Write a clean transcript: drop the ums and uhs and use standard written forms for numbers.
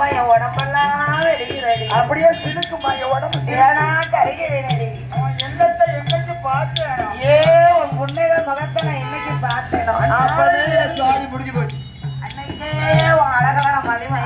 அம்மா என் உடம்பெல்லாம் வெடிக்கிறடி. அப்படியே சிலுக்குமா என் உடம்பு ஏனா கருகிறேனடி. எங்கத்தை எங்கன்னு பார்த்தேன். ஏ உன் புன்னக முகத்தை நான் இன்னைக்கு பார்த்தேனோ அப்பவே சாரி முடிஞ்சு போச்சு. அன்னைக்கே உன் அழகான மதிமை